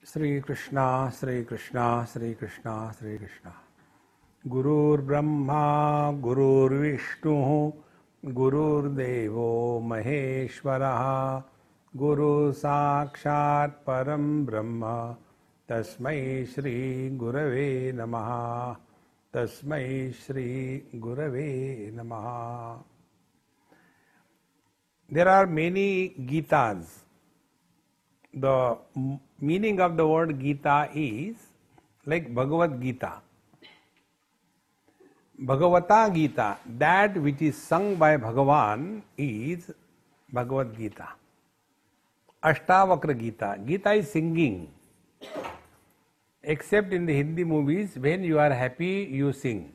Sri Krishna, Sri Krishna, Sri Krishna, Sri Krishna. Gurur Brahma, Gurur Vishnu, Gurur Devo Maheshwaraha, Guru Sakshat Param Brahma, Tasmai Shri Gurave Namaha, Tasmai Shri Gurave Namaha. There are many Gitas. The meaning of the word Gita is like Bhagavad Gita. Bhagavata Gita, that which is sung by Bhagavan is Bhagavad Gita. Ashtavakra Gita, Gita is singing. Except in the Hindi movies, when you are happy, you sing.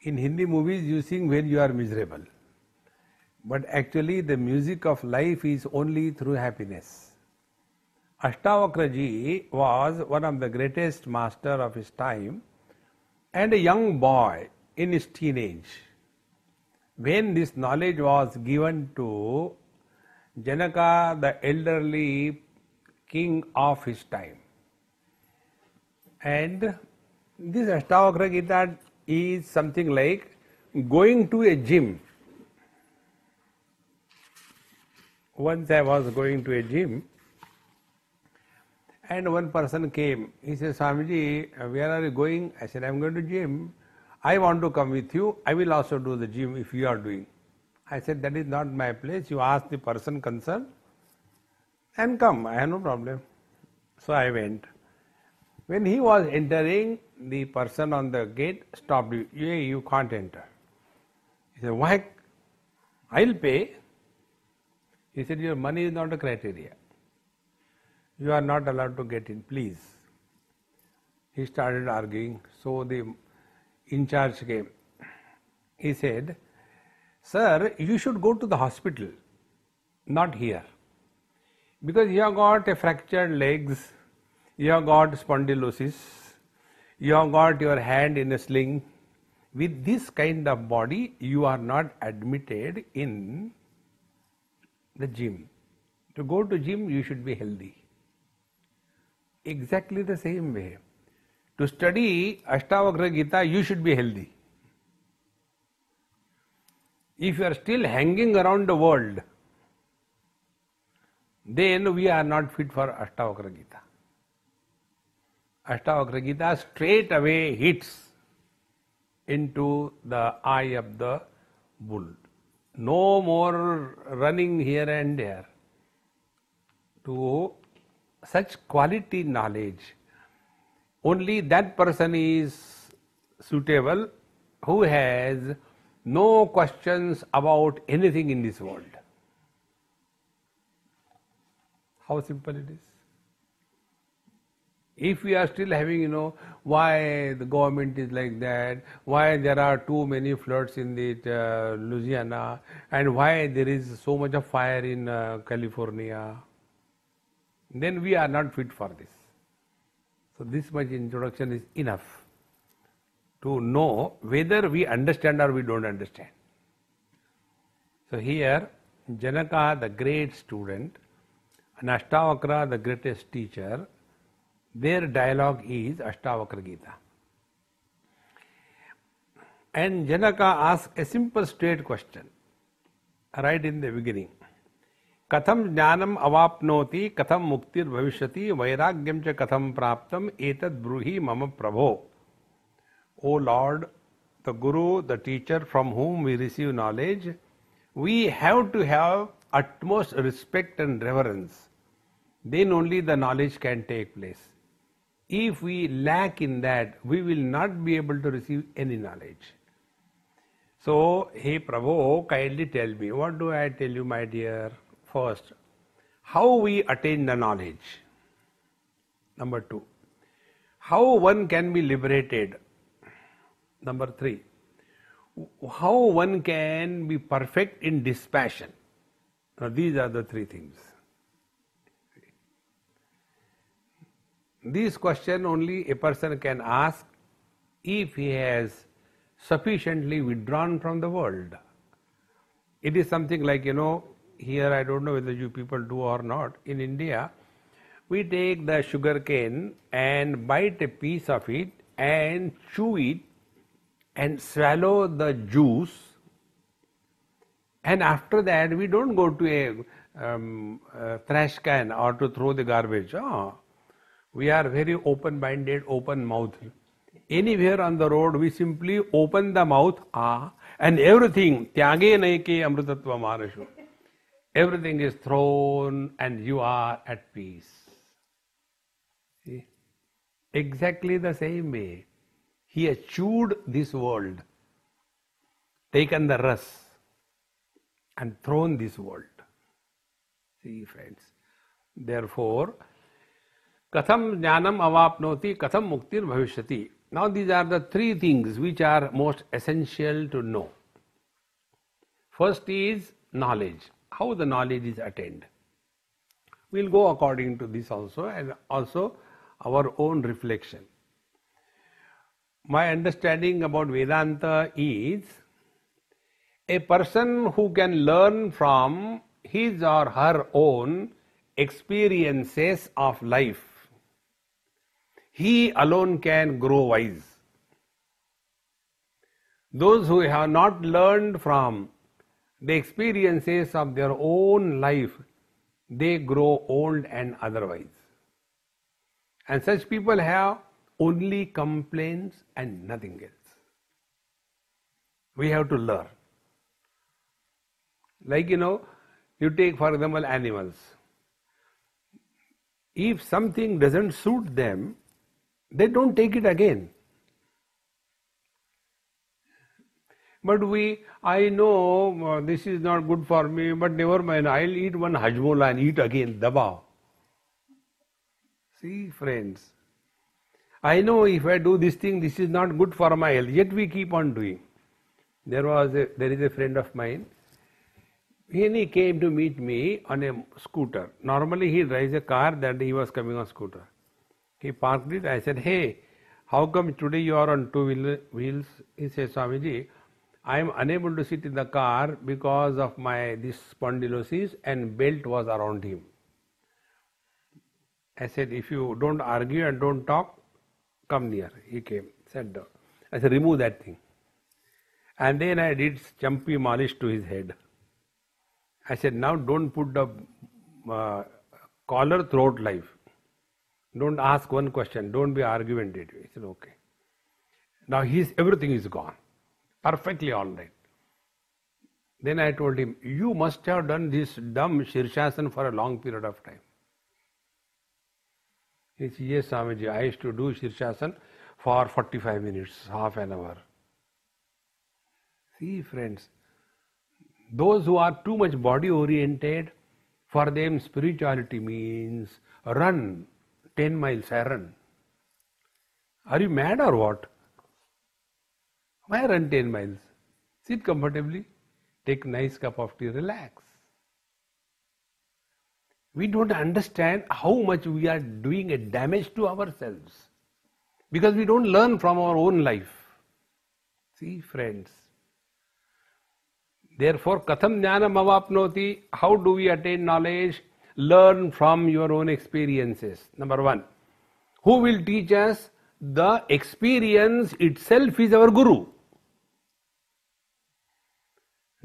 In Hindi movies, you sing when you are miserable. But actually, the music of life is only through happiness. Ashtavakra ji was one of the greatest master of his time and a young boy in his teenage. When this knowledge was given to Janaka, the elderly king of his time. And this Ashtavakra Gita is something like going to a gym. Once I was going to a gym, and one person came. He said, Swamiji, where are you going? I said, I am going to gym. I want to come with you. I will also do the gym if you are doing. I said, that is not my place. You ask the person concerned and come. I have no problem. So I went. When he was entering, the person on the gate stopped you. Hey, you can't enter. He said, why? I'll pay. He said, your money is not a criteria. You are not allowed to get in, please. He started arguing. So the in charge came. He said, sir, you should go to the hospital, not here. Because you have got a fractured legs, you have got spondylosis, you have got your hand in a sling. With this kind of body, you are not admitted in the gym. To go to gym, you should be healthy. Exactly the same way. To study Ashtavakra Gita, you should be healthy. If you are still hanging around the world, then we are not fit for Ashtavakra Gita. Ashtavakra Gita straight away hits into the eye of the bull. No more running here and there. To such quality knowledge, only that person is suitable who has no questions about anything in this world. How simple it is. If we are still having, why the government is like that, why there are too many floods in the Louisiana, and why there is so much of fire in California, then we are not fit for this. So this much introduction is enough to know whether we understand or we don't understand. So here, Janaka, the great student, and Ashtavakra, the greatest teacher, their dialogue is Ashtavakra Gita. And Janaka asks a simple straight question right in the beginning. Katham jnanam avapnoti, katham muktir bhavishyati, vairagyam cha katham praptam, etad bruhi mama prabho. O Lord, the Guru, the teacher from whom we receive knowledge, we have to have utmost respect and reverence. Then only the knowledge can take place. If we lack in that, we will not be able to receive any knowledge. So, hey Prabhu, kindly tell me, what do I tell you, my dear? First, how we attain the knowledge. Number 2, how one can be liberated. Number 3, how one can be perfect in dispassion. Now these are the 3 things. This question only a person can ask if he has sufficiently withdrawn from the world. It is something like, here I don't know whether you people do or not. In India, We take the sugar cane and bite a piece of it and chew it and swallow the juice, and after that we don't go to a trash can or to throw the garbage. We are very open-minded, open-mouthed. Anywhere on the road we simply open the mouth, and everything, tyage naike amrutatva marashu. Everything is thrown and you are at peace. See? Exactly the same way. He has chewed this world, taken the rus and thrown this world. See, friends. Therefore, katham jnanam avapnoti, katham muktir bhavishyati. Now these are the three things which are most essential to know. First is knowledge. How the knowledge is attained. We'll go according to this also, and also our own reflection. My understanding about Vedanta is a person who can learn from his or her own experiences of life. He alone can grow wise. Those who have not learned from the experiences of their own life, they grow old and otherwise. And such people have only complaints and nothing else. We have to learn. Like, you take for example animals. If something doesn't suit them, they don't take it again. But I know this is not good for me, but never mind, I'll eat one hajmola and eat again, dabao. See, friends, I know if I do this thing, this is not good for my health, yet we keep on doing. There is a friend of mine, he came to meet me on a scooter. Normally he drives a car, that he was coming on scooter. He parked it, I said, hey, how come today you are on two wheels? He says, Swamiji, I am unable to sit in the car because of this spondylosis, and belt was around him. I said, if you don't argue and don't talk, come near. He came, sat down. I said, remove that thing. And then I did champi malish to his head. I said, now don't put the collar throughout life. Don't ask one question. Don't be argumentative. He said, okay. Now everything is gone. Perfectly all right. Then I told him, you must have done this dumb Shirshasana for a long period of time. He said, yes, Swamiji, I used to do Shirshasana for 45 minutes, half an hour. See, friends, those who are too much body oriented, for them spirituality means run 10 miles, I run. Are you mad or what? Why run 10 miles? Sit comfortably, take a nice cup of tea, relax. We don't understand how much we are doing a damage to ourselves because we don't learn from our own life. See, friends. Therefore, katham jnanam avapnoti, how do we attain knowledge? Learn from your own experiences. Number one, who will teach us? The experience itself is our guru.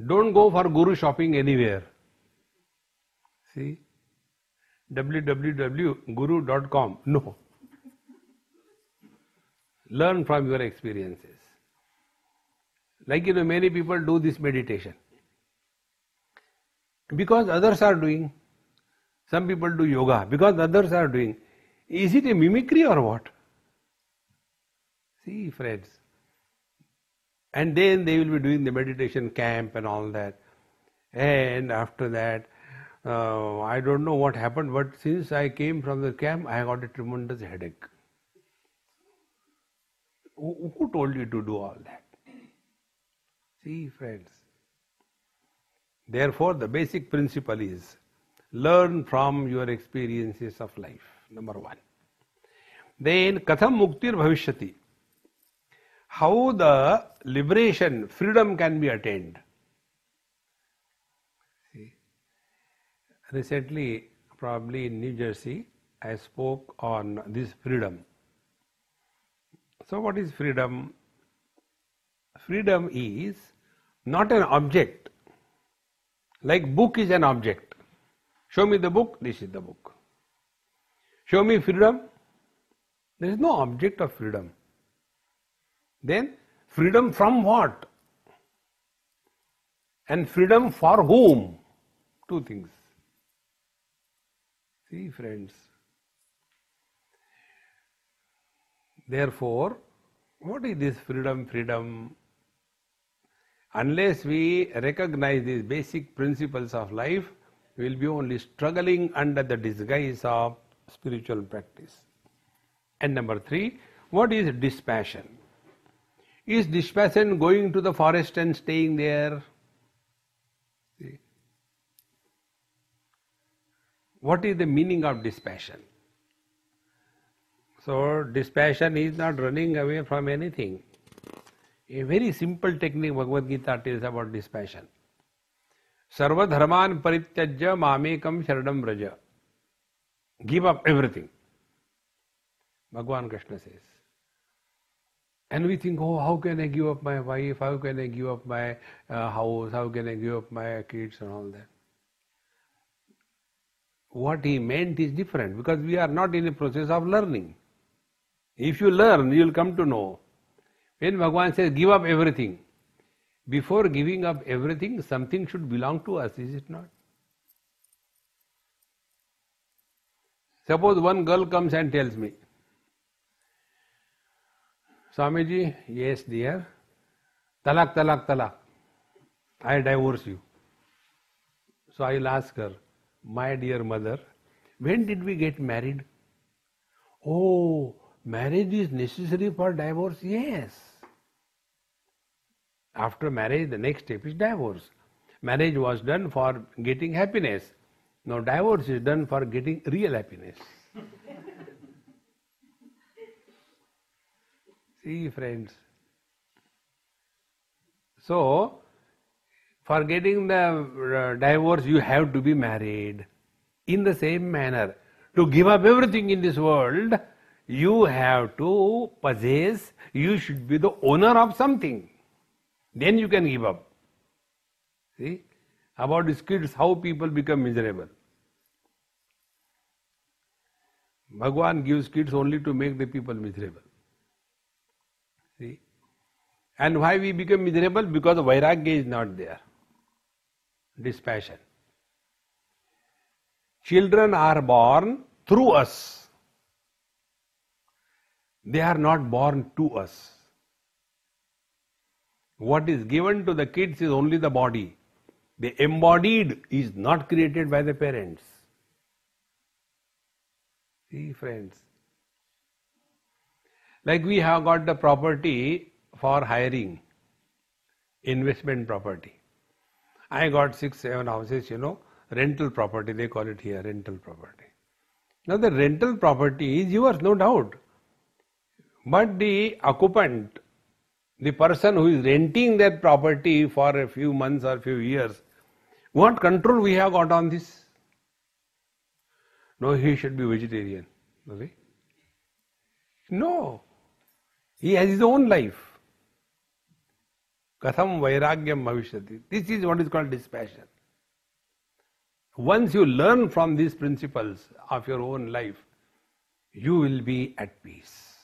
Don't go for guru shopping anywhere. See, www.guru.com. No. Learn from your experiences. Like, many people do this meditation because others are doing. Some people do yoga because others are doing. Is it a mimicry or what? See, friends. And then they will be doing the meditation camp and all that. And after that, I don't know what happened, but since I came from the camp, I got a tremendous headache. Who told you to do all that? See, friends. Therefore, the basic principle is learn from your experiences of life. Number one. Then, katham muktir bhavishyati. How the liberation, freedom can be attained. See, recently, probably in New Jersey, I spoke on this freedom. So what is freedom? Freedom is not an object. Like book is an object. Show me the book, this is the book. Show me freedom, there is no object of freedom. Then freedom from what? And freedom for whom? Two things. See, friends. Therefore, what is this freedom? Freedom. Unless we recognize these basic principles of life, we will be only struggling under the disguise of spiritual practice. And number 3, what is dispassion? Is dispassion going to the forest and staying there? See? What is the meaning of dispassion? So, dispassion is not running away from anything. A very simple technique Bhagavad Gita tells about dispassion. Sarva dharman parityajya mamekam sharanam vraja. Give up everything. Bhagavan Krishna says. And we think, oh, how can I give up my wife? How can I give up my house? How can I give up my kids and all that? What he meant is different, because we are not in a process of learning. If you learn, you will come to know. When Bhagavan says, give up everything, before giving up everything, something should belong to us, is it not? Suppose one girl comes and tells me, Swamiji, yes dear, talak, talak, talak, I divorce you. So I will ask her, my dear mother, when did we get married? Oh, marriage is necessary for divorce? Yes. After marriage, the next step is divorce. Marriage was done for getting happiness. Now divorce is done for getting real happiness. See, friends. So, for getting the divorce, you have to be married. In the same manner, to give up everything in this world, you have to possess, you should be the owner of something. Then you can give up. See? About these kids, how people become miserable. Bhagavan gives kids only to make the people miserable. See? And why we become miserable? Because Vairagya is not there. Dispassion. Children are born through us. They are not born to us. What is given to the kids is only the body. The embodied is not created by the parents. See, friends. Like we have got the property for hiring, investment property. I got 6-7 houses, rental property, they call it here, rental property. Now the rental property is yours, no doubt. But the occupant, the person who is renting that property for a few months or few years, what control we have got on this? No, he should be vegetarian. Okay? No. He has his own life. Katham vairagyam bhavishyati. This is what is called dispassion. Once you learn from these principles of your own life, you will be at peace.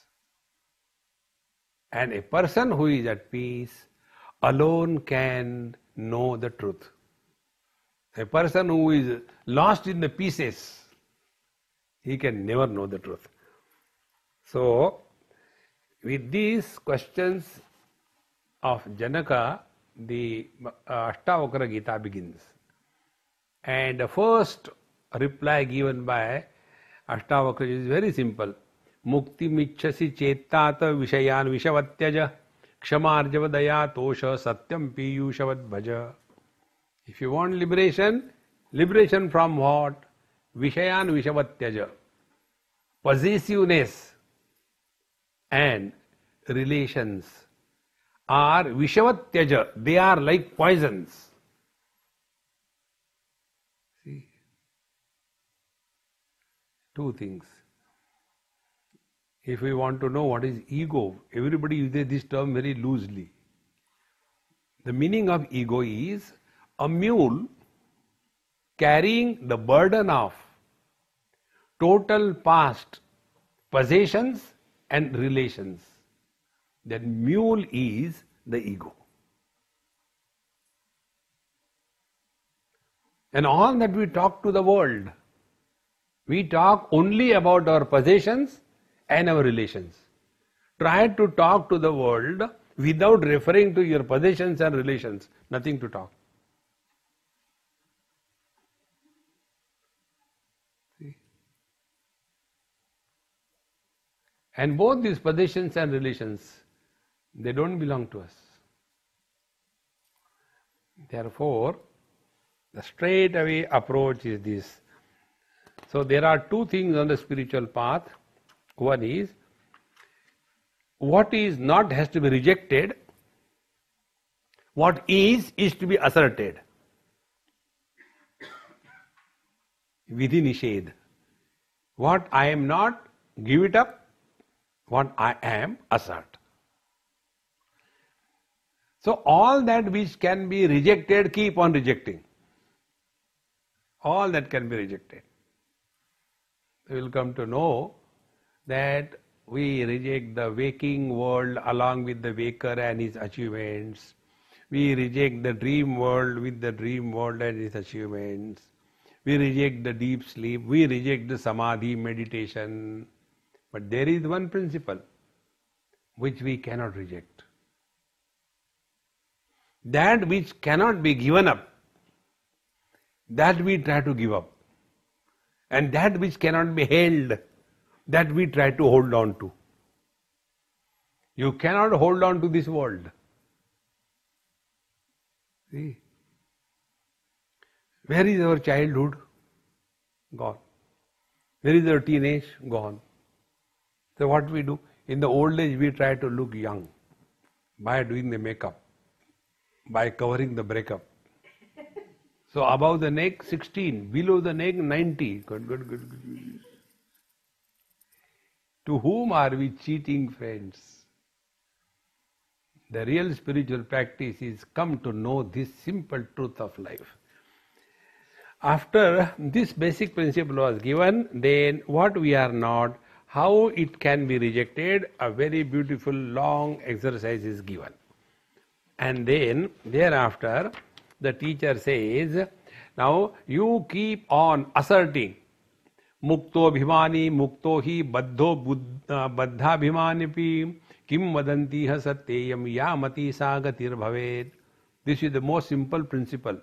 And a person who is at peace alone can know the truth. A person who is lost in the pieces, he can never know the truth. So, with these questions of Janaka, the Ashtavakra Gita begins. And the first reply given by Ashtavakra is very simple. Mukti michhasi chetata vishayan vishavatyaja kshamarjavadaya tosha satyam piyushavad bhaja. If you want liberation, liberation from what? Vishayan vishavatyaja. Possessiveness and relations are vishavatyaja. They are like poisons. See? Two things. If we want to know what is ego, everybody uses this term very loosely. The meaning of ego is a mule carrying the burden of total past possessions and relations. That mule is the ego. And all that we talk to the world, we talk only about our possessions and our relations. Try to talk to the world without referring to your possessions and relations. Nothing to talk. See? And both these possessions and relations, they don't belong to us. Therefore, the straight away approach is this. So there are two things on the spiritual path. One is, what is not has to be rejected. What is to be asserted. Vidhi nishedh. What I am not, give it up. What I am, assert. So all that which can be rejected, keep on rejecting. All that can be rejected. We will come to know that we reject the waking world along with the waker and his achievements. We reject the dream world with the dream world and its achievements. We reject the deep sleep. We reject the samadhi meditation. But there is one principle which we cannot reject. That which cannot be given up, that we try to give up. And that which cannot be held, that we try to hold on to. You cannot hold on to this world. See? Where is our childhood? Gone. Where is our teenage? Gone. So what we do? In the old age we try to look young by doing the makeup, by covering the breakup. So above the neck 16, below the neck 90. Good. To whom are we cheating, friends? The real spiritual practice is come to know this simple truth of life. After this basic principle was given, then what we are not, how it can be rejected, a very beautiful long exercise is given. And then thereafter the teacher says, now you keep on asserting, mukto bhimani mukto hi baddho baddha bhimanipi kim vadanti ha satyam yamati sagatir bhaved. This is the most simple principle.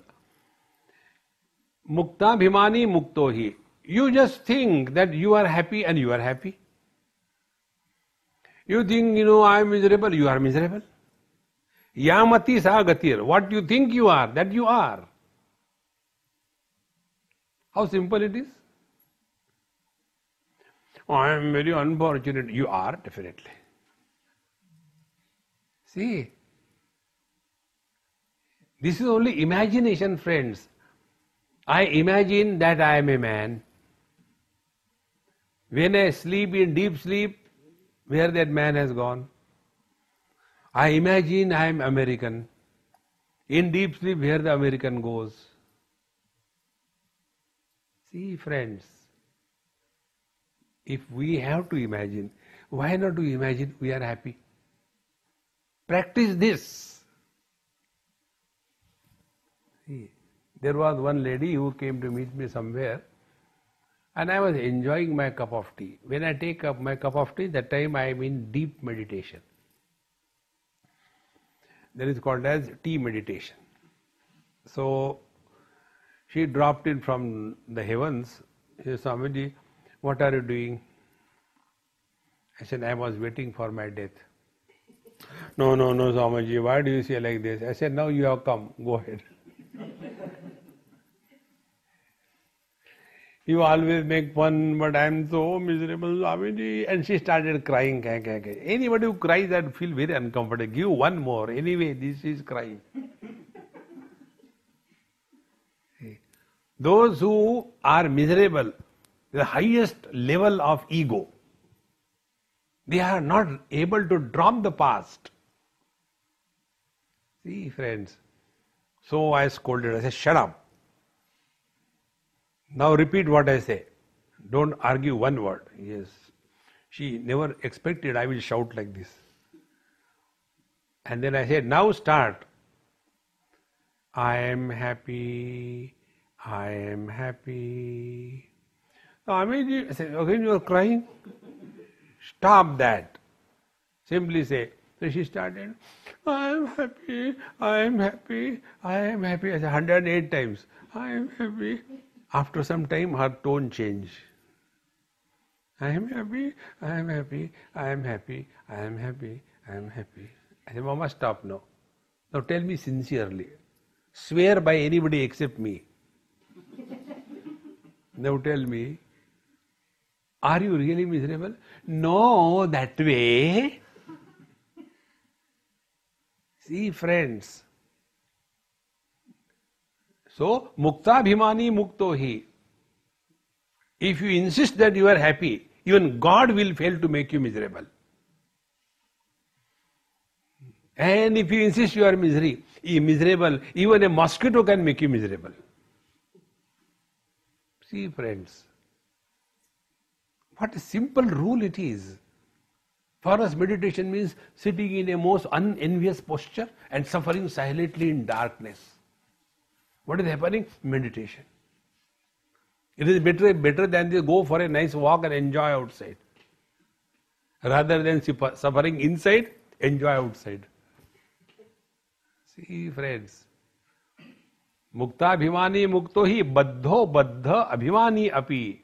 Mukta bhimani mukto hi. You just think that you are happy and you are happy. You think, I am miserable, you are miserable. Yamati sagatir. What you think you are, that you are. How simple it is. Oh, I am very unfortunate. You are, definitely. See, this is only imagination, friends. I imagine that I am a man. When I sleep in deep sleep, where that man has gone. I imagine I am American. In deep sleep, where the American goes. See, friends, if we have to imagine, why not to imagine we are happy? Practice this. See, there was one lady who came to meet me somewhere, and I was enjoying my cup of tea. When I take up my cup of tea, that time I am in deep meditation. That is called as tea meditation. So she dropped in from the heavens. She said, Swamiji, what are you doing? I said, I was waiting for my death. No, Swamiji, why do you say like this? I said, now you have come, go ahead. You always make fun, but I am so miserable, Swamiji. And she started crying. Anybody who cries, I feel very uncomfortable. Give one more. Anyway, this is crying. Those who are miserable, the highest level of ego. They are not able to drop the past. See, friends. So I scolded. I said, shut up. Now repeat what I say. Don't argue one word. Yes. She never expected I will shout like this. And then I said, now start. I am happy. I am happy. Amiji, I said, again you are crying? Stop that. Simply say. So she started, I am happy, I am happy, I am happy. I said 108 times. I am happy. After some time her tone changed. I am happy, I am happy, I am happy, I am happy, I am happy. I said, Mama, stop now. Now tell me sincerely. Swear by anybody except me. Now tell me, are you really miserable? No, that way. See, friends. So, mukta bhimani mukto hi. If you insist that you are happy, even God will fail to make you miserable. And if you insist you are miserable, even a mosquito can make you miserable. See, friends, what a simple rule it is. For us, meditation means sitting in a most unenvious posture and suffering silently in darkness. What is happening? Meditation. It is better than to go for a nice walk and enjoy outside. Rather than suffering inside, enjoy outside. See, friends. Mukta abhimani mukto hi baddho baddha abhimani api.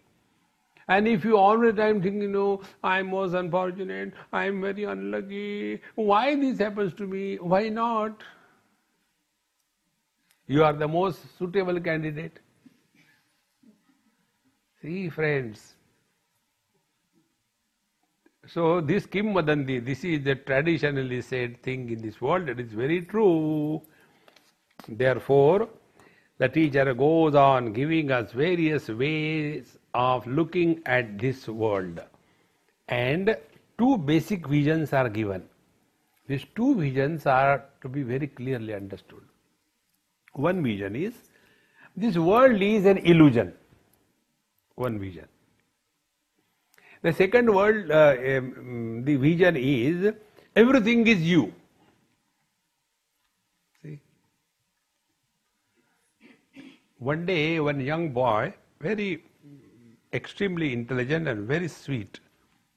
And if you all the time think, I am most unfortunate, I am very unlucky, why this happens to me, why not? You are the most suitable candidate. See, friends. So this Kim Vadanti, this is the traditionally said thing in this world, it is very true. Therefore, the teacher goes on giving us various ways of looking at this world. And two basic visions are given. These two visions are to be very clearly understood. One vision is, this world is an illusion. One vision. The second world, the vision is, everything is you. See? One day, one young boy, very extremely intelligent and very sweet,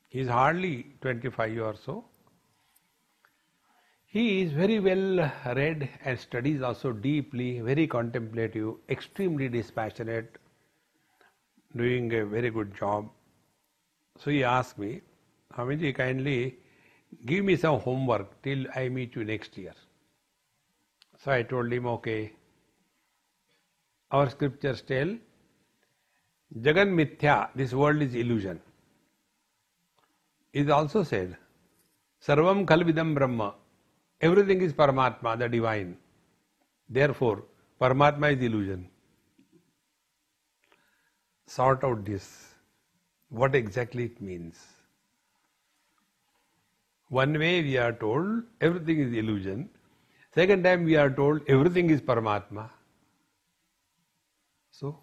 he is hardly 25 or so. He is very well read and studies also deeply, very contemplative, extremely dispassionate, doing a very good job. So he asked me, Swamiji, kindly give me some homework till I meet you next year. So I told him, okay. Our scriptures tell, Jagan Mithya, this world is illusion. It is also said, Sarvam Khalvidam Brahma, everything is Paramatma, the divine. Therefore, Paramatma is illusion. Sort out this. What exactly it means. One way we are told everything is illusion. Second time we are told everything is Paramatma. So,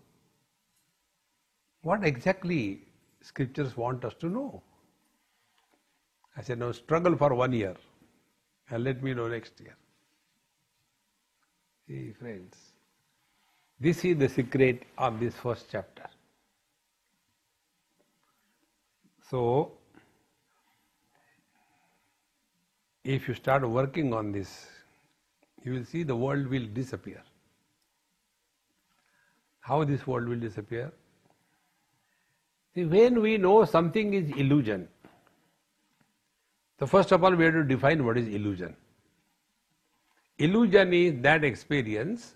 what exactly scriptures want us to know? I said, now struggle for 1 year and let me know next year. See, friends, this is the secret of this first chapter. So, if you start working on this, you will see the world will disappear. How this world will disappear? See, when we know something is illusion, so first of all we have to define what is illusion. Illusion is that experience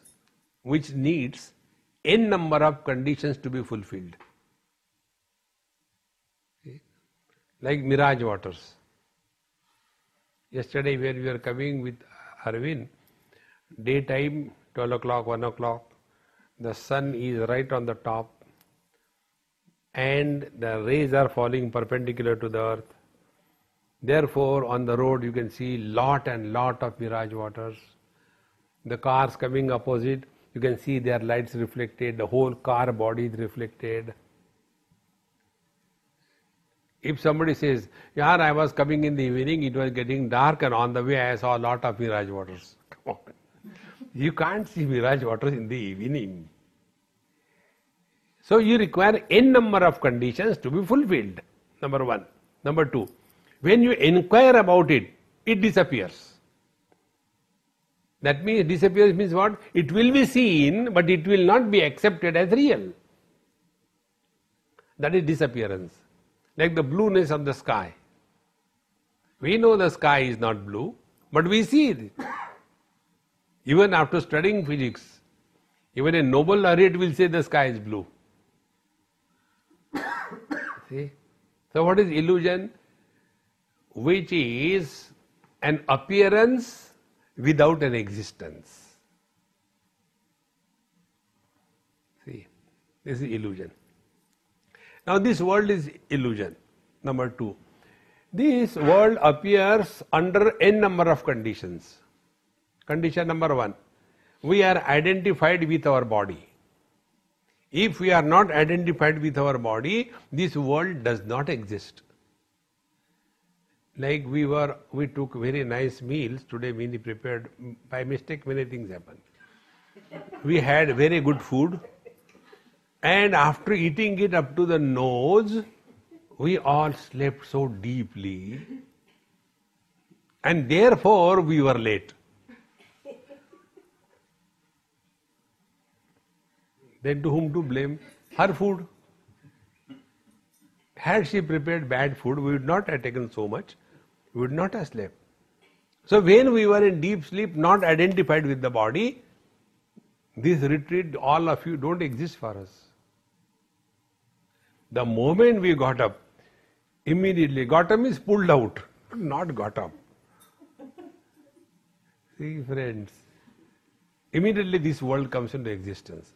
which needs n number of conditions to be fulfilled. Like mirage waters. Yesterday when we were coming with Arvind, daytime, 12 o'clock, 1 o'clock, the sun is right on the top. and the rays are falling perpendicular to the earth. Therefore, on the road you can see lot and lot of mirage waters. The cars coming opposite, you can see their lights reflected, the whole car body is reflected. If somebody says, "Yeah, I was coming in the evening, it was getting dark, and on the way I saw a lot of mirage waters." Come on. You can't see mirage waters in the evening. So you require n number of conditions to be fulfilled. Number one. Number two, when you inquire about it, it disappears. That means disappears means what? It will be seen, but it will not be accepted as real. That is disappearance. Like the blueness of the sky. We know the sky is not blue, but we see it. Even after studying physics, even a Nobel laureate will say the sky is blue. See? So what is illusion? Which is an appearance without an existence. See, this is illusion. Now this world is illusion. Number two, this world appears under n number of conditions. Condition number one, we are identified with our body. If we are not identified with our body, this world does not exist. Like we took very nice meals today, many prepared, by mistake many things happen. We had very good food, and after eating it up to the nose, we all slept so deeply, and therefore we were late. Then to whom to blame? Her food. Had she prepared bad food, we would not have taken so much, we would not have slept. So when we were in deep sleep, not identified with the body, this retreat, all of you, don't exist for us. The moment we got up, immediately, got up means pulled out, not got up. See friends, immediately this world comes into existence.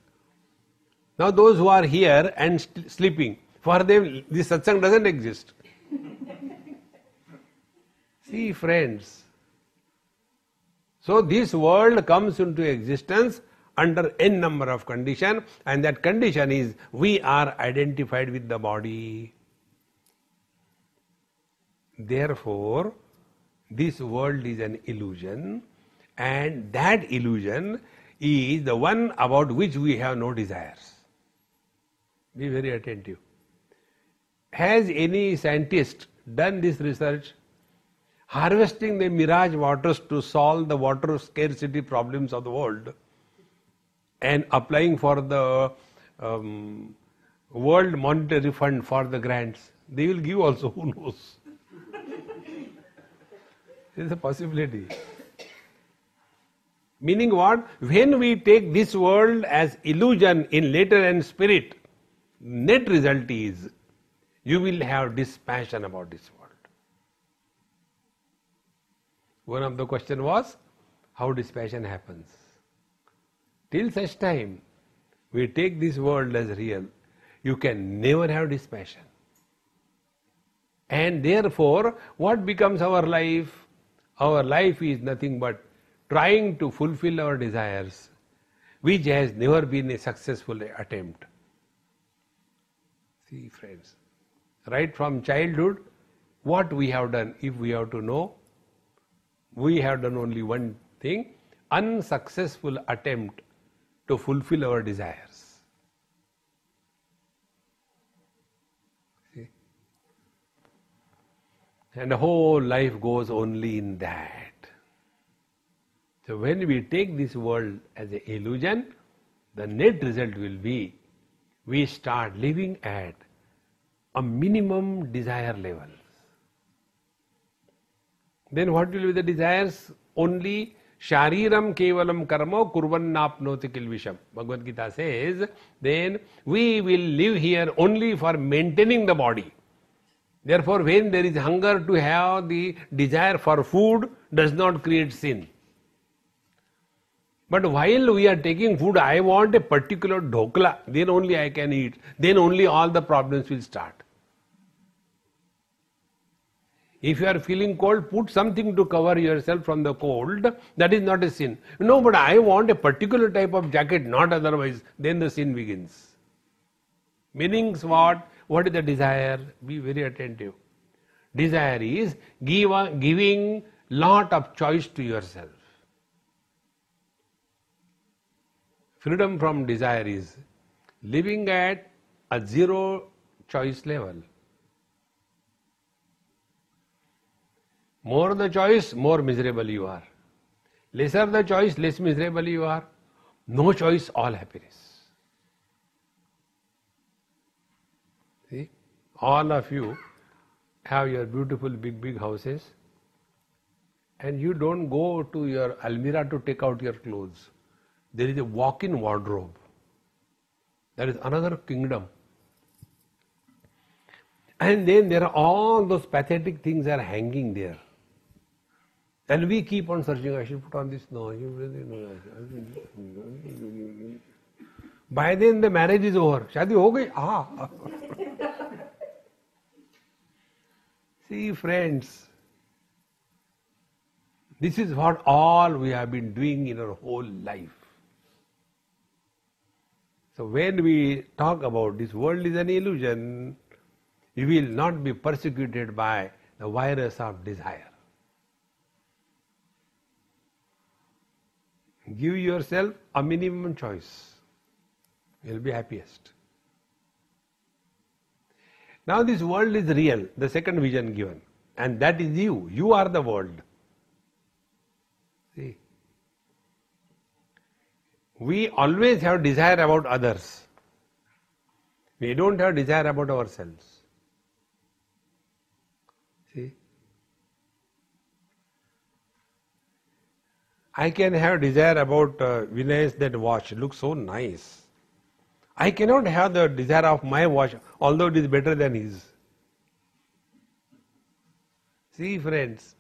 Now those who are here and sleeping, for them this satsang doesn't exist. See friends, so this world comes into existence under n number of conditions, and that condition is we are identified with the body. Therefore, this world is an illusion, and that illusion is the one about which we have no desires. Be very attentive. Has any scientist done this research? Harvesting the mirage waters to solve the water scarcity problems of the world and applying for the World Monetary Fund for the grants. They will give also, who knows? There is a possibility. Meaning what? When we take this world as illusion in letter and spirit, net result is you will have dispassion about this world. One of the question was how dispassion happens. Till such time we take this world as real, you can never have dispassion. And therefore, what becomes our life? Our life is nothing but trying to fulfill our desires, which has never been a successful attempt. See friends, right from childhood, what we have done, if we have to know, we have done only one thing, unsuccessful attempt to fulfill our desires. See? And the whole life goes only in that. So when we take this world as an illusion, the net result will be we start living at a minimum desire level. Then what will be the desires? Only shariram kevalam karma kurvannapnoti kilvisham. Bhagavad Gita says, then we will live here only for maintaining the body. Therefore, when there is hunger, to have the desire for food does not create sin. But while we are taking food, I want a particular dhokla, then only I can eat. Then only all the problems will start. If you are feeling cold, put something to cover yourself from the cold. That is not a sin. No, but I want a particular type of jacket, not otherwise. Then the sin begins. Meanings what? What is the desire? Be very attentive. Desire is giving lot of choice to yourself. Freedom from desire is living at a zero choice level. More the choice, more miserable you are. Lesser the choice, less miserable you are. No choice, all happiness. See, all of you have your beautiful big houses, and you don't go to your almirah to take out your clothes. There is a walk-in wardrobe. That is another kingdom. And then there are all those pathetic things are hanging there. And we keep on searching, I should put on this, no, you really no. By then the marriage is over. Shadi ho gayi? See friends, this is what all we have been doing in our whole life. So when we talk about this world is an illusion, you will not be persecuted by the virus of desire. Give yourself a minimum choice. You will be happiest. Now this world is real, the second vision given. And that is you. You are the world. See. We always have desire about others. We don't have desire about ourselves. See. I can have desire about Vinay's that watch, looks so nice. I cannot have the desire of my watch, although it is better than his. See friends,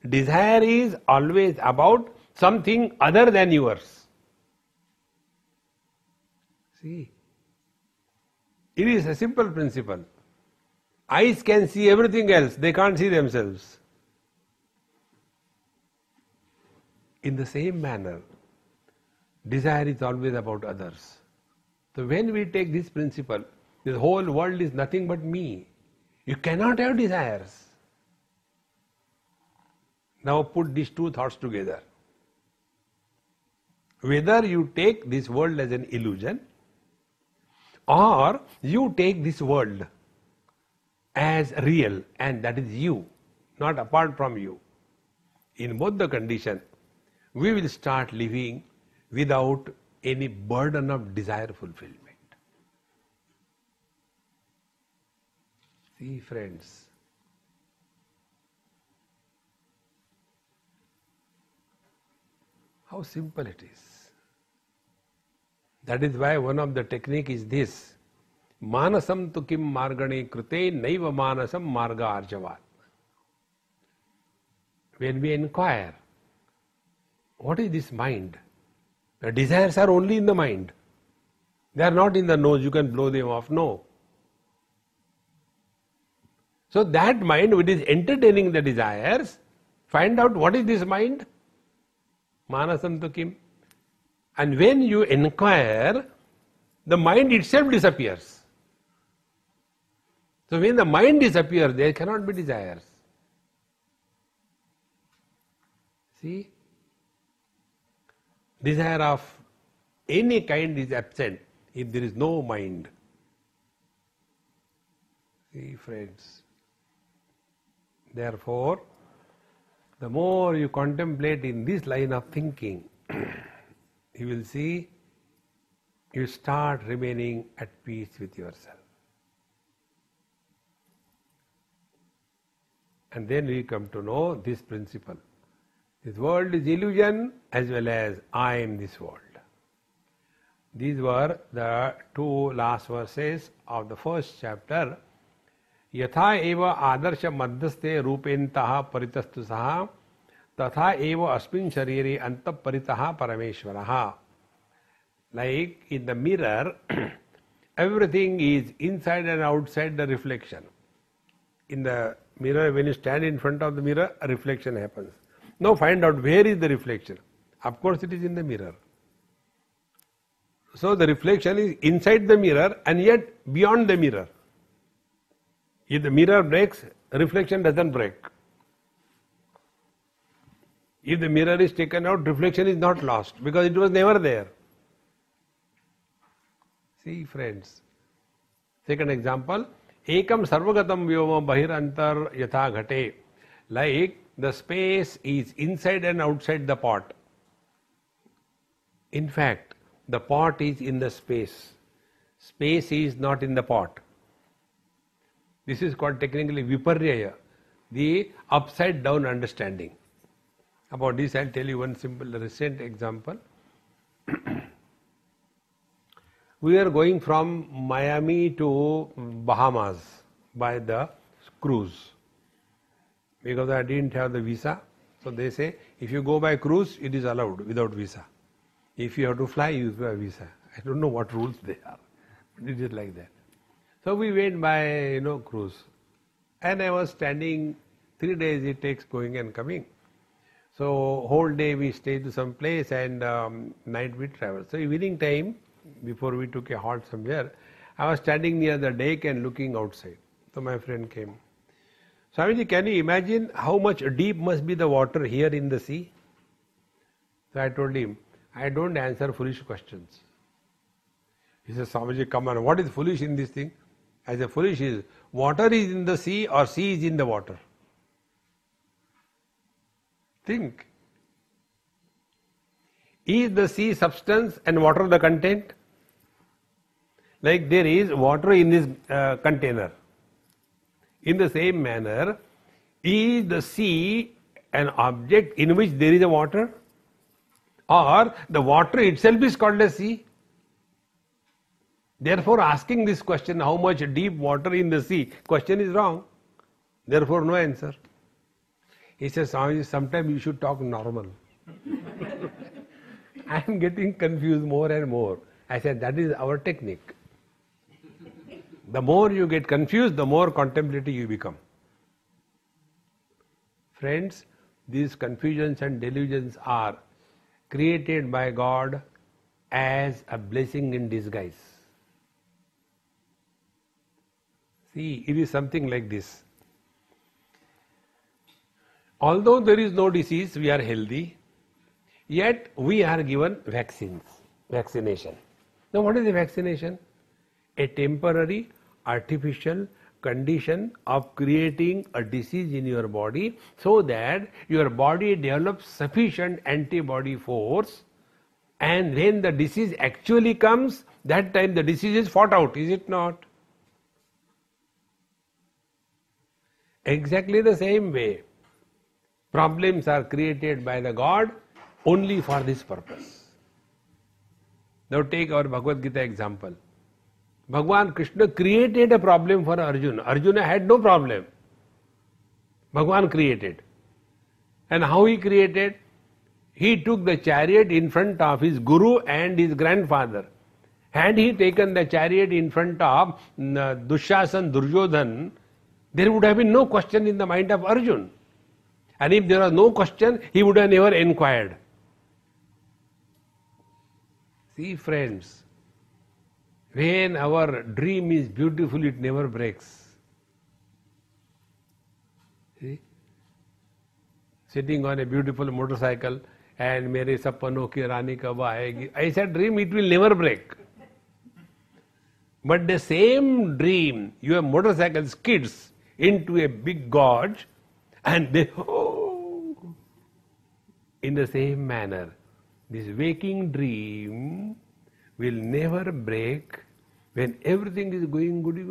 desire is always about something other than yours. See, it is a simple principle. Eyes can see everything else, they can't see themselves. In the same manner, desire is always about others. So when we take this principle, the whole world is nothing but me. You cannot have desires. Now put these two thoughts together. Whether you take this world as an illusion, or you take this world as real, and that is you, not apart from you. In both the conditions, we will start living without any burden of desire fulfillment. See friends, how simple it is. That is why one of the technique is this: Manasam tu kim margane krute naiva manasam marga arjavat. When we inquire, what is this mind? The desires are only in the mind. They are not in the nose, you can blow them off. No. So that mind which is entertaining the desires, find out what is this mind? Manasam tu kim. And when you inquire, the mind itself disappears. So when the mind disappears, there cannot be desires. See? Desire of any kind is absent if there is no mind. See friends, therefore, the more you contemplate in this line of thinking, you will see you start remaining at peace with yourself. And then we come to know this principle. This world is illusion as well as I am this world. These were the two last verses of the first chapter. Yatha eva adarsha madhaste rupentaha paritastu saha तथा एव अस्मिन् शरीरे अंतःपरितः परमेश्वरः. Like in the mirror, everything is inside and outside the reflection. In the mirror, when you stand in front of the mirror, a reflection happens. Now find out where is the reflection. Of course, it is in the mirror. So the reflection is inside the mirror and yet beyond the mirror. If the mirror breaks, reflection doesn't break. If the mirror is taken out, reflection is not lost because it was never there. See, friends. Second example, ekam sarvagatam vyoma bahirantar yatha ghate. Like the space is inside and outside the pot. In fact, the pot is in the space. Space is not in the pot. This is called technically viparyaya, the upside down understanding. About this I'll tell you one simple recent example. We are going from Miami to Bahamas by the cruise. Because I didn't have the visa, so they say if you go by cruise, it is allowed without visa. If you have to fly, you have a visa. I don't know what rules they are, but it is like that. So we went by, cruise. And I was standing, 3 days it takes going and coming. So whole day we stayed to some place and night we traveled. So evening time, before we took a halt somewhere, I was standing near the deck and looking outside. So my friend came. Swamiji, can you imagine how much deep must be the water here in the sea? So I told him, I don't answer foolish questions. He says, Swamiji, come on, what is foolish in this thing? I said, foolish is, water is in the sea or sea is in the water? Think. Is the sea substance and water the content? Like there is water in this container. In the same manner, is the sea an object in which there is a water? Or the water itself is called a sea? Therefore, asking this question, how much deep water in the sea, question is wrong. Therefore, no answer. He says, sometimes you should talk normal. I am getting confused more and more. I said, that is our technique. The more you get confused, the more contemplative you become. Friends, these confusions and delusions are created by God as a blessing in disguise. See, it is something like this. Although there is no disease, we are healthy, yet we are given vaccination. Now what is a vaccination? A temporary, artificial condition of creating a disease in your body so that your body develops sufficient antibody force, and when the disease actually comes, that time the disease is fought out, is it not? Exactly the same way. Problems are created by the God only for this purpose. Now take our Bhagavad Gita example. Bhagwan Krishna created a problem for Arjuna. Arjuna had no problem. Bhagwan created. And how he created? He took the chariot in front of his guru and his grandfather. Had he taken the chariot in front of Dushasan, Duryodhan, there would have been no question in the mind of Arjuna. And if there was no question, he would have never inquired. See, friends, when our dream is beautiful, it never breaks. See? Sitting on a beautiful motorcycle and mere sapano ki rani kab aayegi. I said dream, it will never break. But the same dream, your motorcycle skids into a big gorge and they, in the same manner, this waking dream will never break when everything is going goody.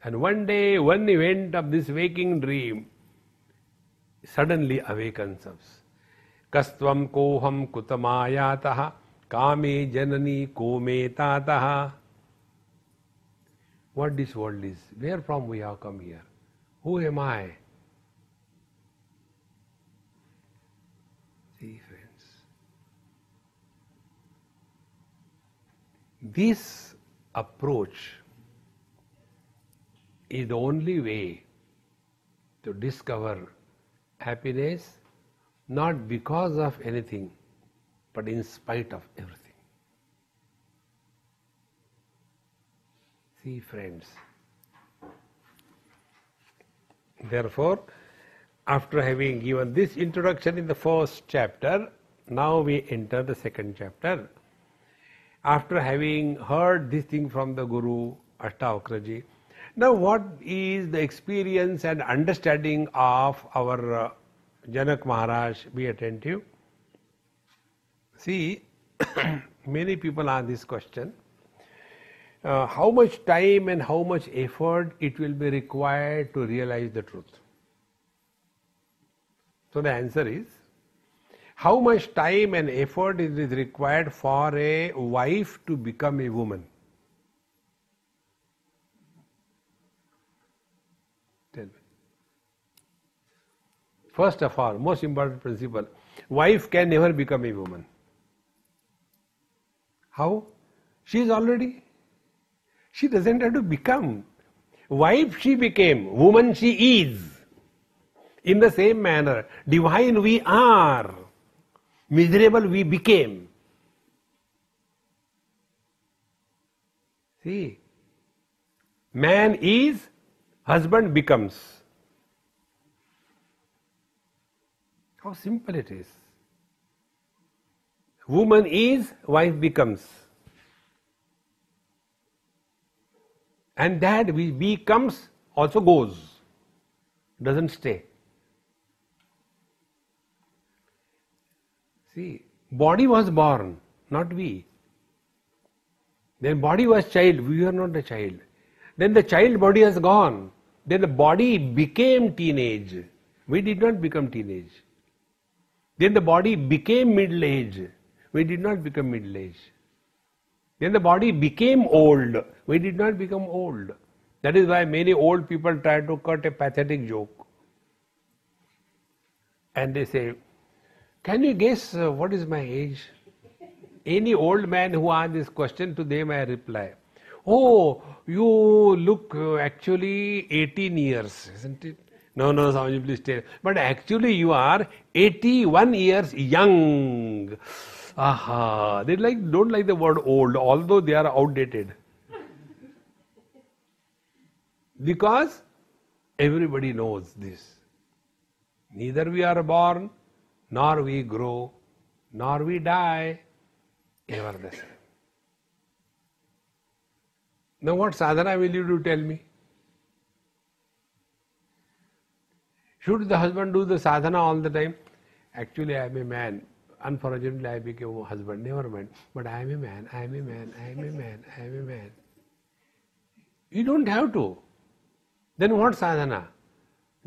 And one day, one event of this waking dream suddenly awakens us. Kastvam koham kutamayataha kame janani kome tataha. What this world is, where from we have come here? Who am I? This approach is the only way to discover happiness, not because of anything, but in spite of everything. See, friends, therefore, after having given this introduction in the first chapter, now we enter the second chapter. After having heard this thing from the Guru Ashtavkraji, now what is the experience and understanding of our Janak Maharaj? Be attentive. See, many people ask this question. How much time and how much effort it will be required to realize the truth? So the answer is, how much time and effort is required for a wife to become a woman? Tell me. First of all, most important principle, wife can never become a woman. How? She is already. She doesn't have to become. Wife she became, woman she is. In the same manner, divine we are, miserable we became. See, man is, husband becomes. How simple it is. Woman is, wife becomes. And that which becomes also goes, doesn't stay. See, body was born, not we. Then body was child, we are not the child. Then the child body has gone. Then the body became teenage. We did not become teenage. Then the body became middle age. We did not become middle age. Then the body became old. We did not become old. That is why many old people try to cut a pathetic joke. And they say, can you guess what is my age? Any old man who asks this question, to them I reply, oh, you look actually 18 years, isn't it? No, Swamiji, please tell. But actually you are 81 years young. Aha, they don't like the word old, although they are outdated. Because everybody knows this. Neither we are born, nor we grow, nor we die, ever the same. Now what sadhana will you do, tell me? Should the husband do the sadhana all the time? Actually I am a man. Unfortunately I became a husband, never mind. But I am a man, I am a man, I am a man, I am a man. You don't have to. Then what sadhana?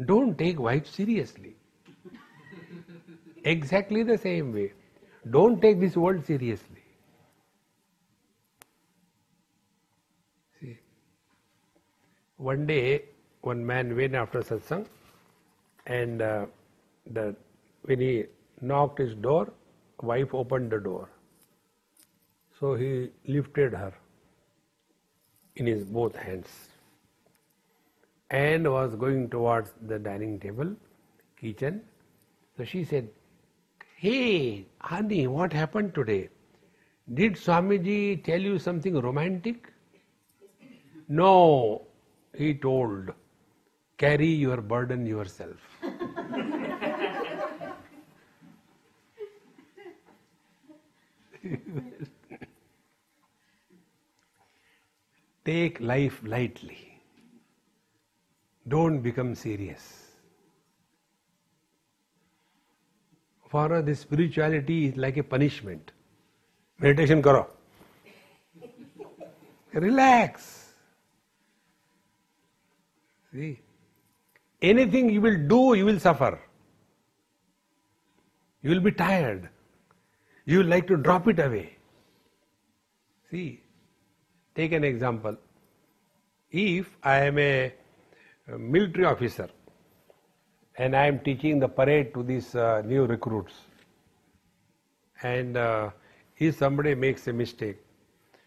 Don't take wife seriously. Exactly the same way. Don't take this world seriously. See, one day, one man went after satsang, and when he knocked his door, wife opened the door. So he lifted her in his both hands and was going towards the dining table, kitchen. So she said, hey, honey, what happened today? Did Swamiji tell you something romantic? No, he told, carry your burden yourself. Take life lightly. Don't become serious. For us, this spirituality is like a punishment. Meditation karo. Relax. See, anything you will do, you will suffer. You will be tired. You will like to drop it away. See, take an example. If I am a military officer and I am teaching the parade to these new recruits, and if somebody makes a mistake,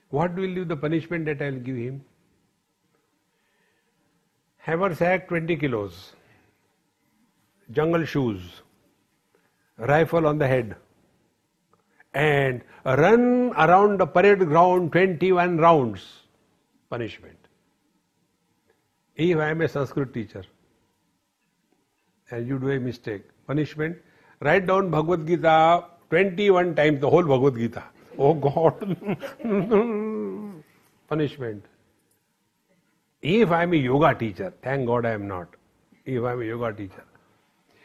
What will be the punishment that I will give him? Haversack 20 kilos, jungle shoes, rifle on the head, and run around the parade ground 21 rounds. Punishment. If I am a Sanskrit teacher and you do a mistake, punishment, write down Bhagavad Gita 21 times, the whole Bhagavad Gita. Oh God! Punishment. If I am a yoga teacher, thank God I am not. If I am a yoga teacher,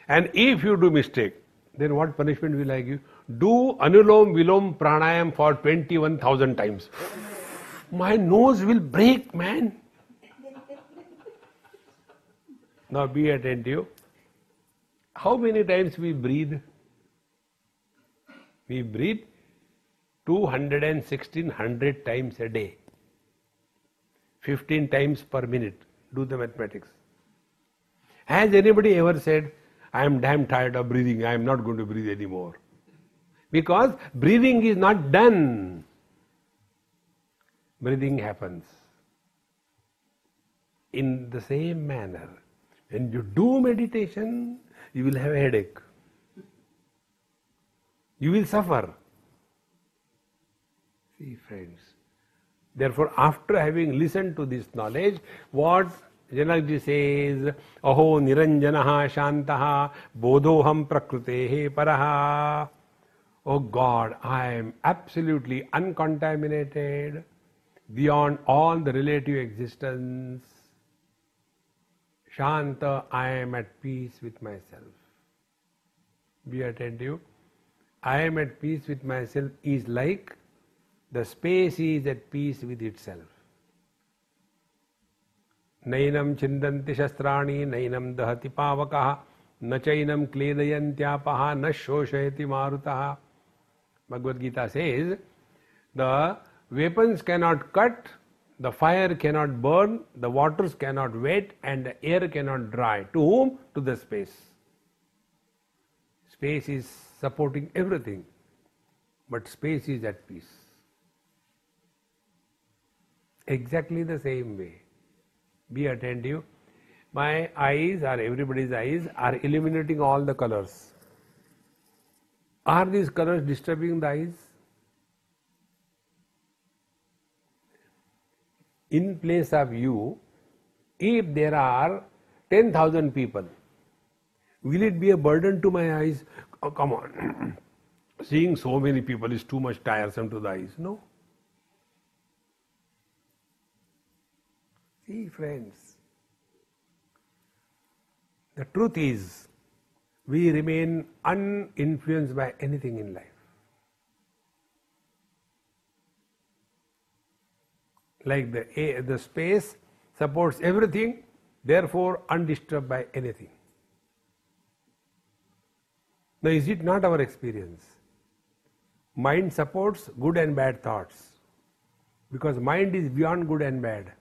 and if you do mistake, then what punishment will I give? Do Anulom Vilom Pranayam for 21,000 times. My nose will break, man. Now be attentive. How many times we breathe? We breathe 216 times a day. 15 times per minute. Do the mathematics. Has anybody ever said, I am damn tired of breathing, I am not going to breathe anymore? Because breathing is not done. Breathing happens. In the same manner, when you do meditation, you will have a headache. You will suffer. See, friends. Therefore, after having listened to this knowledge, what Janakji says, Aho niranjanaha shantaha bodhoham prakrutehe paraha. Oh God, I am absolutely uncontaminated, beyond all the relative existence. Shanta, I am at peace with myself. Be attentive. I am at peace with myself is like the space is at peace with itself. Nainam chindanti shastrani, nainam dahati pavakaha, na chainam kledayantyapaha, na shoshayati marutaha. Bhagavad Gita says, the weapons cannot cut, the fire cannot burn, the waters cannot wet, and the air cannot dry. To whom? To the space. Space is supporting everything, but space is at peace. Exactly the same way. Be attentive. My eyes, or everybody's eyes, are illuminating all the colors. Are these colors disturbing the eyes? In place of you, if there are 10,000 people, will it be a burden to my eyes? Oh, come on. Seeing so many people is too much tiresome to the eyes. No. See, friends, the truth is, we remain uninfluenced by anything in life. Like the space supports everything, therefore undisturbed by anything. Now, is it not our experience? Mind supports good and bad thoughts, because mind is beyond good and bad.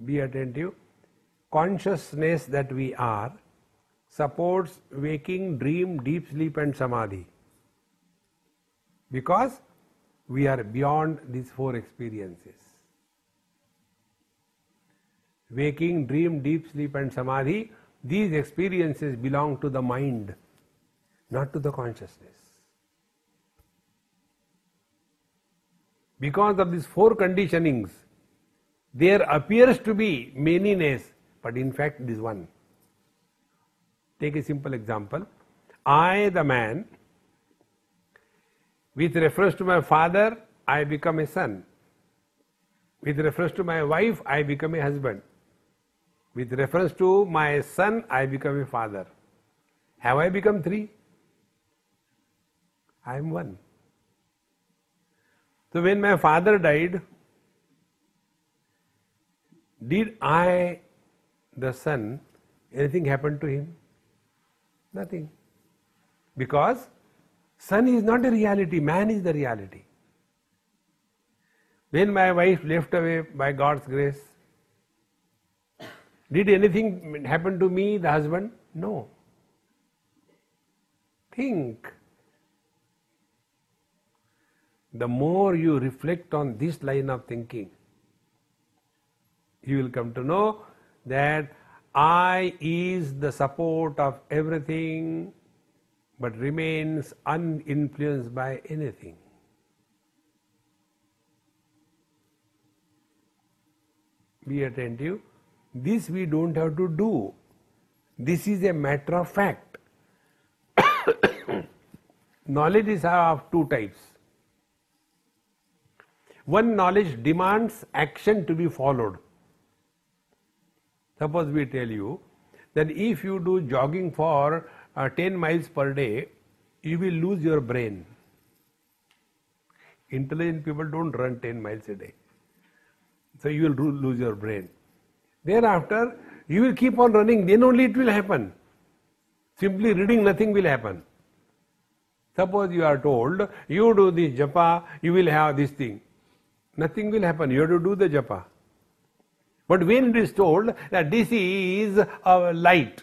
Be attentive. Consciousness that we are supports waking, dream, deep sleep and samadhi, because we are beyond these four experiences. Waking, dream, deep sleep and samadhi, these experiences belong to the mind, not to the consciousness. Because of these four conditionings, there appears to be manyness, but in fact it is one. Take a simple example. I, the man, with reference to my father, I become a son. With reference to my wife, I become a husband. With reference to my son, I become a father. Have I become three? I am one. So when my father died, did I, the son, anything happen to him? Nothing. Because son is not a reality, man is the reality. When my wife left away by God's grace, did anything happen to me, the husband? No. Think. the more you reflect on this line of thinking, you will come to know that I is the support of everything but remains uninfluenced by anything. Be attentive. This we don't have to do. This is a matter of fact. Knowledge is of two types. One, knowledge demands action to be followed. Suppose we tell you that if you do jogging for 10 miles per day, you will lose your brain. Intelligent people don't run 10 miles a day. So you will lose your brain. Thereafter, you will keep on running, then only it will happen. Simply reading, nothing will happen. Suppose you are told, you do this japa, you will have this thing. Nothing will happen, you have to do the japa. But when it is told that this is a light,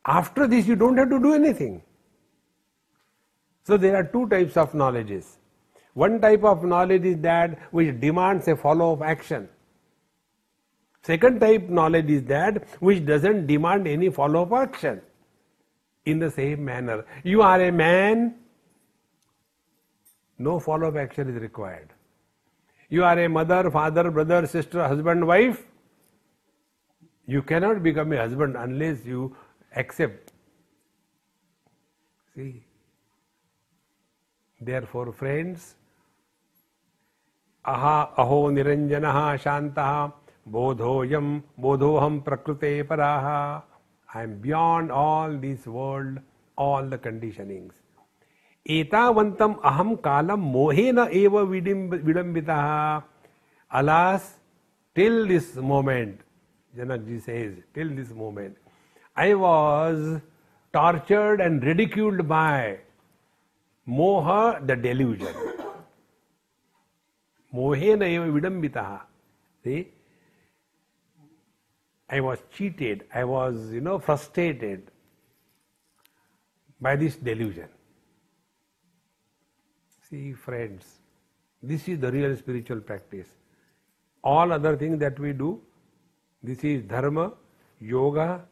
after this you don't have to do anything. So there are two types of knowledges. One type of knowledge is that which demands a follow-up action. Second type knowledge is that which doesn't demand any follow-up action. In the same manner, you are a man, no follow-up action is required. You are a mother, father, brother, sister, husband, wife, you cannot become a husband unless you accept. See? Therefore, friends, aha aho niranjanaha shantaha bodhoham prakrute paraha. I am beyond all this world, all the conditionings. Etavantam aham kalam mohena eva vidambitaha. Alas, till this moment, Janakji says, till this moment, I was tortured and ridiculed by moha, the delusion. Mohena eva vidambitaha. See? I was cheated, I was, frustrated by this delusion. See, friends, this is the real spiritual practice. All other things that we do, this is dharma, yoga,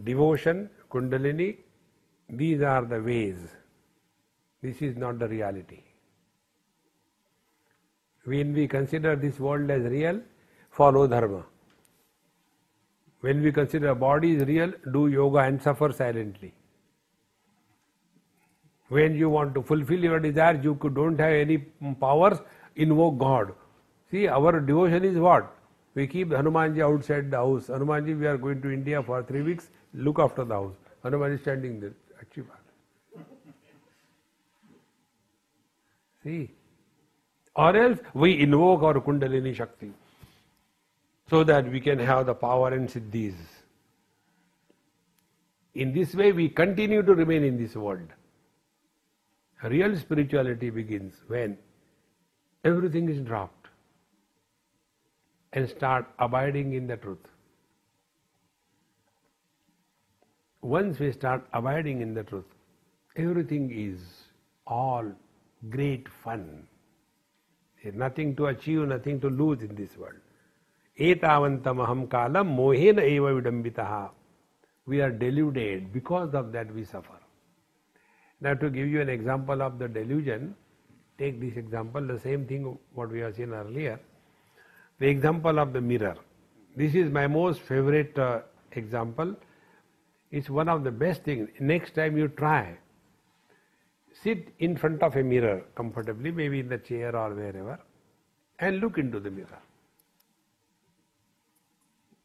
devotion, kundalini, these are the ways. This is not the reality. When we consider this world as real, follow dharma. When we consider a body is real, do yoga and suffer silently. When you want to fulfill your desires, you don't have any powers, invoke God. See, our devotion is what? We keep Hanumanji outside the house. Hanumanji, we are going to India for 3 weeks, look after the house. Hanuman is standing there. See? Or else we invoke our Kundalini Shakti, so that we can have the power and siddhis. In this way, we continue to remain in this world. Real spirituality begins when everything is dropped and start abiding in the truth. Once we start abiding in the truth, everything is all great fun. There is nothing to achieve, nothing to lose in this world. Etavantamaham kalam mohena eva vidambitaha. We are deluded, because of that we suffer. Now, to give you an example of the delusion, take this example, the same thing what we have seen earlier. The example of the mirror. This is my most favorite example. It's one of the best things. Next time you try, sit in front of a mirror comfortably, maybe in the chair or wherever, and look into the mirror.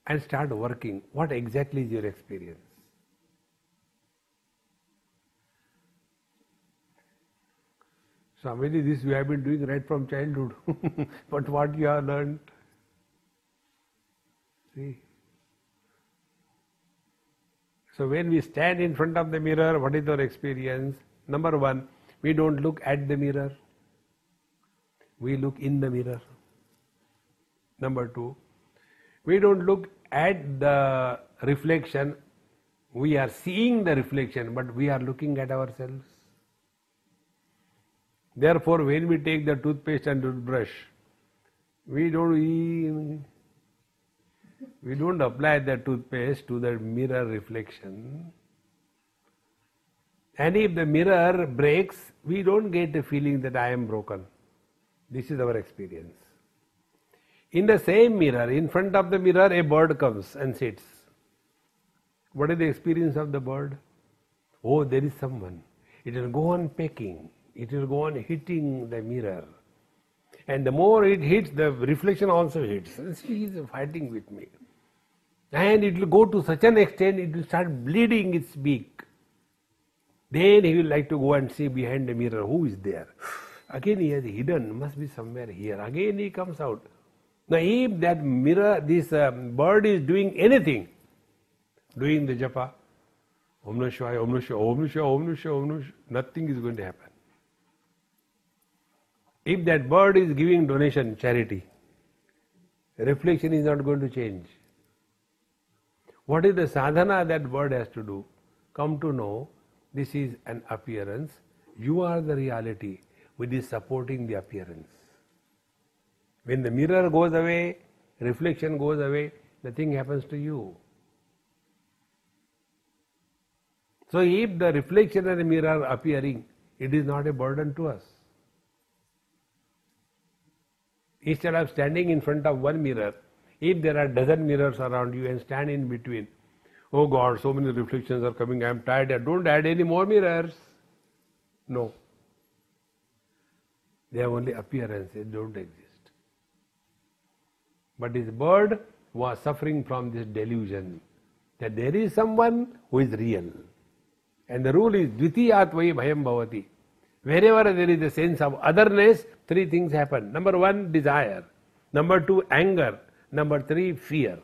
And start working. What exactly is your experience? Swamiji, this we have been doing right from childhood. But what you have learned? See? So when we stand in front of the mirror, what is our experience? Number one, we don't look at the mirror. We look in the mirror. Number two, we don't look at the reflection. We are seeing the reflection, but we are looking at ourselves. Therefore, when we take the toothpaste and toothbrush, we don't apply the toothpaste to the mirror reflection. And if the mirror breaks, we don't get the feeling that I am broken. This is our experience. In the same mirror, in front of the mirror, a bird comes and sits. What is the experience of the bird? Oh, there is someone. It will go on pecking. It will go on hitting the mirror. And the more it hits, the reflection also hits. She is fighting with me. And it will go to such an extent, it will start bleeding its beak. Then he will like to go and see behind the mirror, who is there? Again he has hidden, must be somewhere here. Again he comes out. Now if that mirror, this bird is doing anything, doing the japa, Om Namah Shivaya, Om Namah Shivaya, Om Namah Shivaya, Om Namah Shivaya, Om Namah Shivaya, nothing is going to happen. If that bird is giving donation, charity, reflection is not going to change. What is the sadhana that bird has to do? Come to know this is an appearance. You are the reality which is supporting the appearance. When the mirror goes away, reflection goes away, nothing happens to you. So if the reflection and the mirror are appearing, it is not a burden to us. Instead of standing in front of one mirror, if there are dozen mirrors around you and stand in between, oh God, so many reflections are coming, I am tired, don't add any more mirrors. No. They are only appearance, they don't exist. But this bird was suffering from this delusion that there is someone who is real. And the rule is Dvitiyat vai bhayam bhavati. Wherever there is a sense of otherness, three things happen. Number one, desire. Number two, anger. Number three, fear.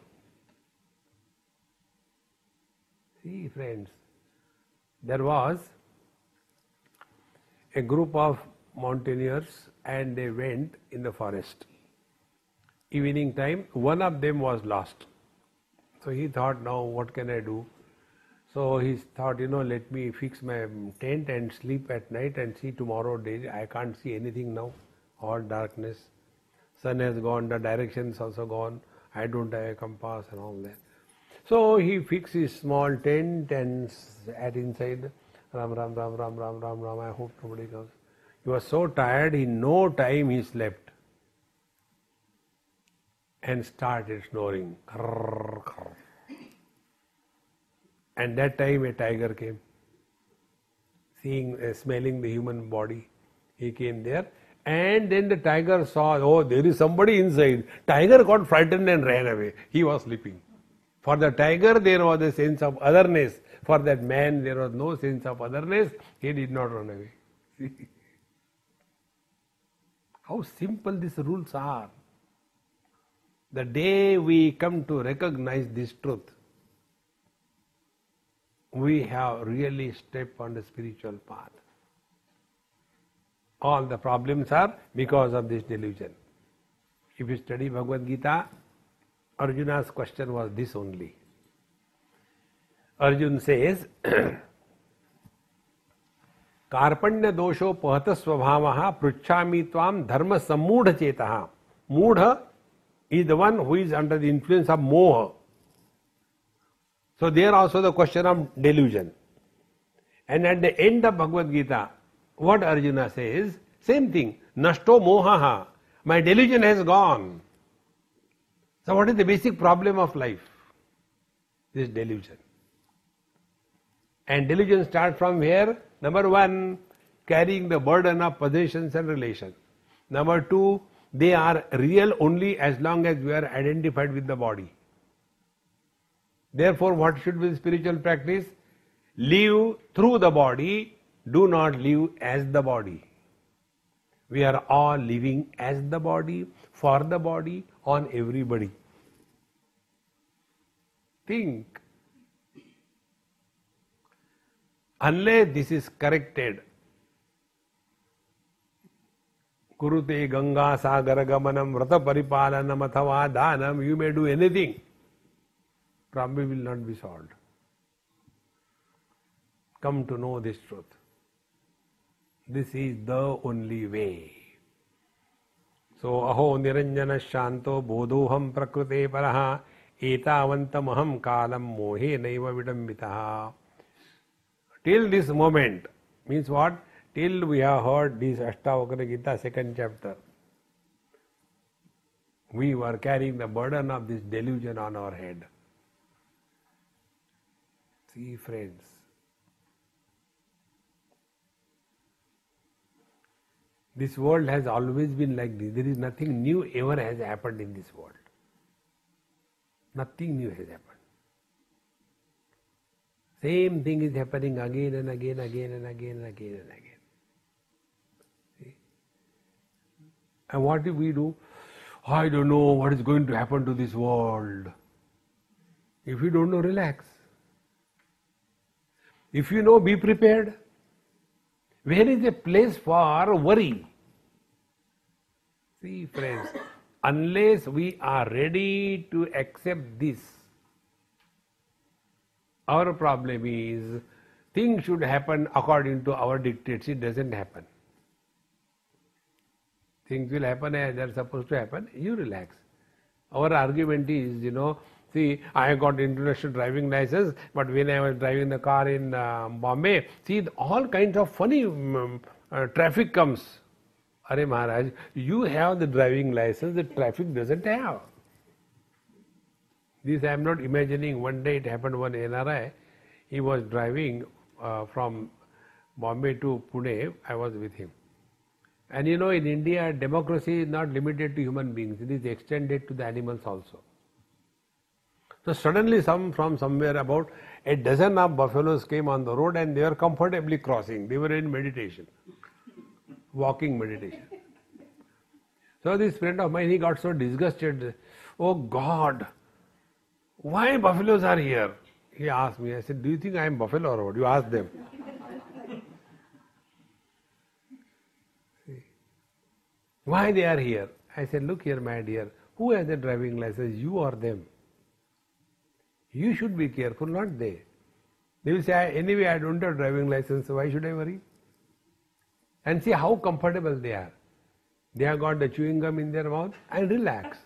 See, friends, there was a group of mountaineers and they went in the forest. Evening time, one of them was lost. So he thought, now what can I do? So he thought, let me fix my tent and sleep at night and see tomorrow day. I can't see anything now. All darkness. Sun has gone, the direction is also gone. I don't have a compass and all that. So he fixed his small tent and sat inside. Ram, Ram, Ram, Ram, Ram, Ram, Ram. I hope nobody comes. He was so tired, in no time he slept. And started snoring. And that time a tiger came. Smelling the human body. He came there. And then the tiger saw, oh, there is somebody inside. Tiger got frightened and ran away. He was sleeping. For the tiger, there was a sense of otherness. For that man, there was no sense of otherness. He did not run away. See? How simple these rules are. The day we come to recognize this truth, we have really stepped on the spiritual path. All the problems are because of this delusion. If you study Bhagavad Gita, Arjuna's question was this only. Arjun says, Karpanya dosho pahata svabhavaha pruchhami tvam dharma sammudha chetaha. Mudha is the one who is under the influence of moha. So there also the question of delusion. And at the end of Bhagavad Gita, what Arjuna says, same thing, nashto mohaha, my delusion has gone. So what is the basic problem of life? This delusion. And delusion starts from where? Number one, carrying the burden of possessions and relations. Number two, they are real only as long as we are identified with the body. Therefore, what should be the spiritual practice? Live through the body, do not live as the body. We are all living as the body, for the body, on everybody. Think. Unless this is corrected, Kurute Ganga Sagara Gamanam Vrata Paripalanam Athava Dhanam, you may do anything. Problem will not be solved. Come to know this truth. This is the only way. So, aho niranjana shanto bodhoham prakrute paraha etavantamaham kalam mohe naiva vidambitaha. Till this moment, means what? Till we have heard this Ashtavakra Gita, second chapter, we were carrying the burden of this delusion on our head. See, friends, this world has always been like this. There is nothing new ever has happened in this world. Nothing new has happened. Same thing is happening again and again, again and again and again and again. See? And what do we do? I don't know what is going to happen to this world. If you don't know, relax. If you know, be prepared. Where is a place for worry? See, friends, unless we are ready to accept this, our problem is things should happen according to our dictates. It doesn't happen. Things will happen as they're supposed to happen. You relax. Our argument is, see, I got international driving license, but when I was driving the car in Bombay, see, all kinds of funny traffic comes. Arey Maharaj, you have the driving license, the traffic doesn't have. This I am not imagining. One day it happened, one NRI, he was driving from Bombay to Pune, I was with him. And in India, democracy is not limited to human beings, it is extended to the animals also. So suddenly from somewhere about a dozen of buffaloes came on the road and they were comfortably crossing. They were in meditation, walking meditation. So this friend of mine, he got so disgusted. Oh God, why buffaloes are here? He asked me. I said, do you think I am buffalo or what? You ask them. See? Why they are here? I said, look here, my dear, who has a driving license, you or them? You should be careful, not they. They will say, anyway, I don't have driving license, so why should I worry? And see how comfortable they are. They have got the chewing gum in their mouth and relax.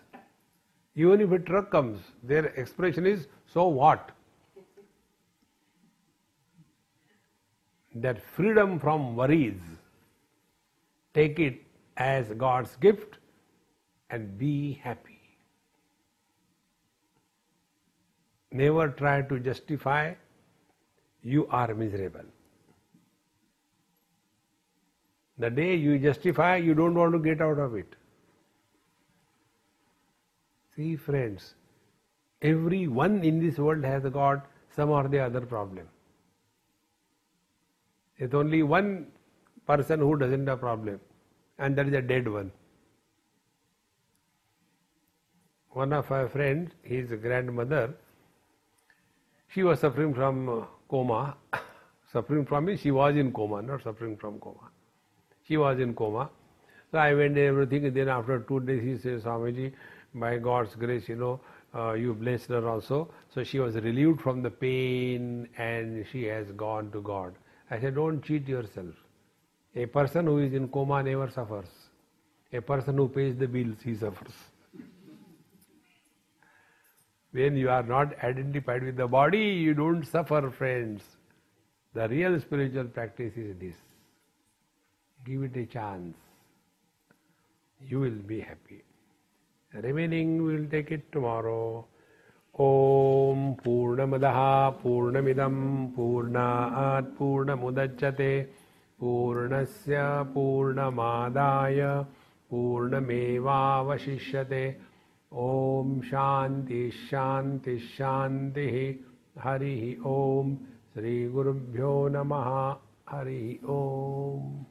Even if a truck comes, their expression is, so what? That freedom from worries, take it as God's gift and be happy. Never try to justify, you are miserable. The day you justify, you don't want to get out of it. See, friends, everyone in this world has got some or the other problem. It's only one person who doesn't have problem, and that is a dead one. One of our friends, his grandmother, she was suffering from coma. Suffering from it, she was in coma, not suffering from coma. She was in coma. So I went and everything, and then after 2 days he says, Swamiji, by God's grace, you blessed her also. So she was relieved from the pain and she has gone to God. I said, don't cheat yourself. A person who is in coma never suffers. A person who pays the bills, he suffers. When you are not identified with the body, you don't suffer, friends. The real spiritual practice is this. Give it a chance. You will be happy. The remaining we will take it tomorrow. Om Purnamadaha Purnamidam Purnaat Purnamudachyate Purnasya Purnamadaya Purnamevavashishyate. Om Shanti Shanti Shanti Hari Om Sri Gurubhyo Namaha Hari Om.